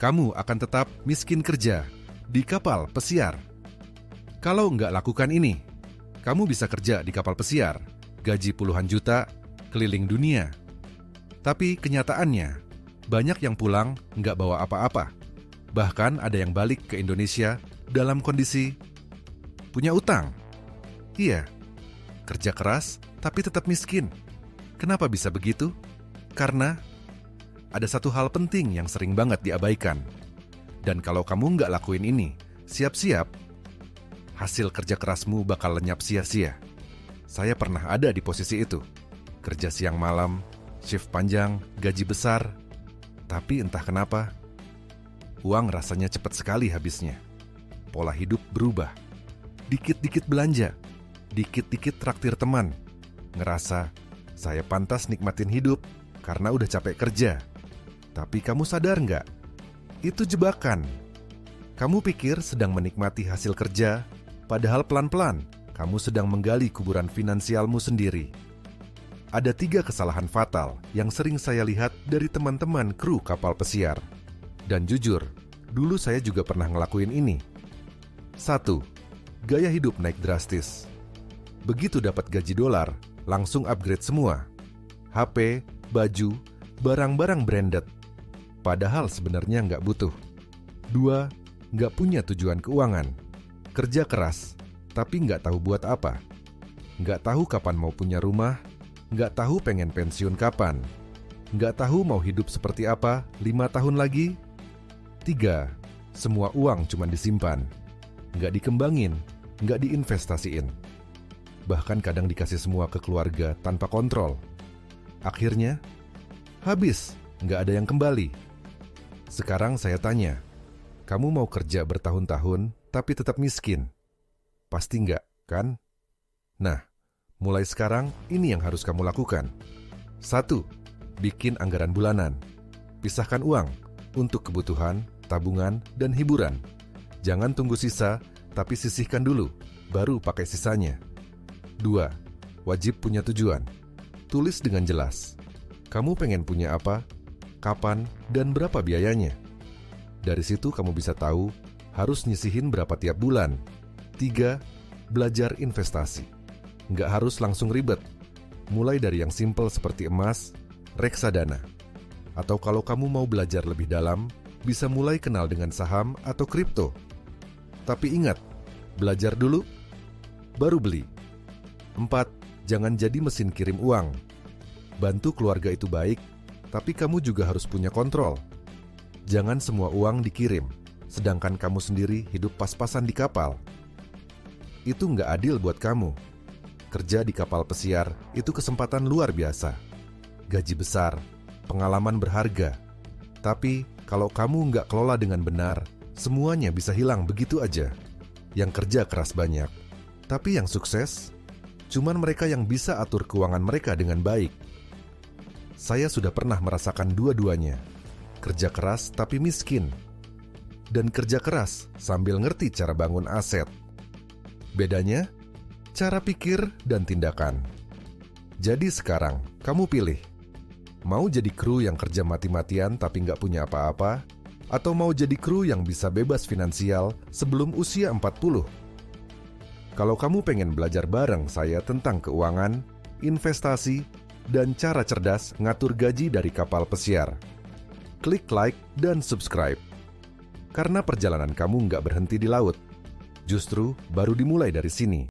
kamu akan tetap miskin kerja di kapal pesiar. Kalau nggak lakukan ini, kamu bisa kerja di kapal pesiar, gaji puluhan juta, keliling dunia. Tapi kenyataannya, banyak yang pulang nggak bawa apa-apa. Bahkan ada yang balik ke Indonesia dalam kondisi punya utang. Iya, kerja keras tapi tetap miskin. Kenapa bisa begitu? Karena ada satu hal penting yang sering banget diabaikan. Dan kalau kamu nggak lakuin ini, siap-siap, hasil kerja kerasmu bakal lenyap sia-sia. Saya pernah ada di posisi itu. Kerja siang malam, shift panjang, gaji besar. Tapi entah kenapa, uang rasanya cepat sekali habisnya. Pola hidup berubah. Dikit-dikit belanja, dikit-dikit traktir teman. Ngerasa, saya pantas nikmatin hidup karena udah capek kerja. Tapi kamu sadar nggak? Itu jebakan. Kamu pikir sedang menikmati hasil kerja, padahal pelan-pelan kamu sedang menggali kuburan finansialmu sendiri. Ada 3 kesalahan fatal yang sering saya lihat dari teman-teman kru kapal pesiar. Dan jujur, dulu saya juga pernah ngelakuin ini. 1. Gaya hidup naik drastis. Begitu dapat gaji dolar, langsung upgrade semua. HP, baju, barang-barang branded. Padahal sebenarnya nggak butuh. 2. Nggak punya tujuan keuangan. Kerja keras, tapi nggak tahu buat apa. Nggak tahu kapan mau punya rumah, nggak tahu pengen pensiun kapan. Nggak tahu mau hidup seperti apa 5 tahun lagi. 3. Semua uang cuma disimpan. Nggak dikembangin, nggak diinvestasiin. Bahkan kadang dikasih semua ke keluarga tanpa kontrol. Akhirnya, habis, nggak ada yang kembali. Sekarang saya tanya, kamu mau kerja bertahun-tahun tapi tetap miskin? Pasti nggak, kan? Nah, mulai sekarang ini yang harus kamu lakukan. 1. Bikin anggaran bulanan. Pisahkan uang untuk kebutuhan, tabungan, dan hiburan. Jangan tunggu sisa, tapi sisihkan dulu, baru pakai sisanya. 2. Wajib punya tujuan. Tulis dengan jelas. Kamu pengen punya apa, kapan, dan berapa biayanya. Dari situ kamu bisa tahu harus nyisihin berapa tiap bulan. 3. Belajar investasi. Nggak harus langsung ribet. Mulai dari yang simple seperti emas, reksadana. Atau kalau kamu mau belajar lebih dalam, bisa mulai kenal dengan saham atau kripto. Tapi ingat, belajar dulu, baru beli. 4. Jangan jadi mesin kirim uang. Bantu keluarga itu baik, tapi kamu juga harus punya kontrol. Jangan semua uang dikirim, sedangkan kamu sendiri hidup pas-pasan di kapal. Itu nggak adil buat kamu. Kerja di kapal pesiar itu kesempatan luar biasa. Gaji besar, pengalaman berharga. Tapi kalau kamu nggak kelola dengan benar, semuanya bisa hilang begitu aja. Yang kerja keras banyak, tapi yang sukses, cuman mereka yang bisa atur keuangan mereka dengan baik. Saya sudah pernah merasakan dua-duanya. Kerja keras tapi miskin. Dan kerja keras sambil ngerti cara bangun aset. Bedanya, cara pikir dan tindakan. Jadi sekarang, kamu pilih. Mau jadi kru yang kerja mati-matian tapi nggak punya apa-apa? Atau mau jadi kru yang bisa bebas finansial sebelum usia 40? Kalau kamu pengen belajar bareng saya tentang keuangan, investasi, dan cara cerdas ngatur gaji dari kapal pesiar, klik like dan subscribe. Karena perjalanan kamu nggak berhenti di laut, justru baru dimulai dari sini.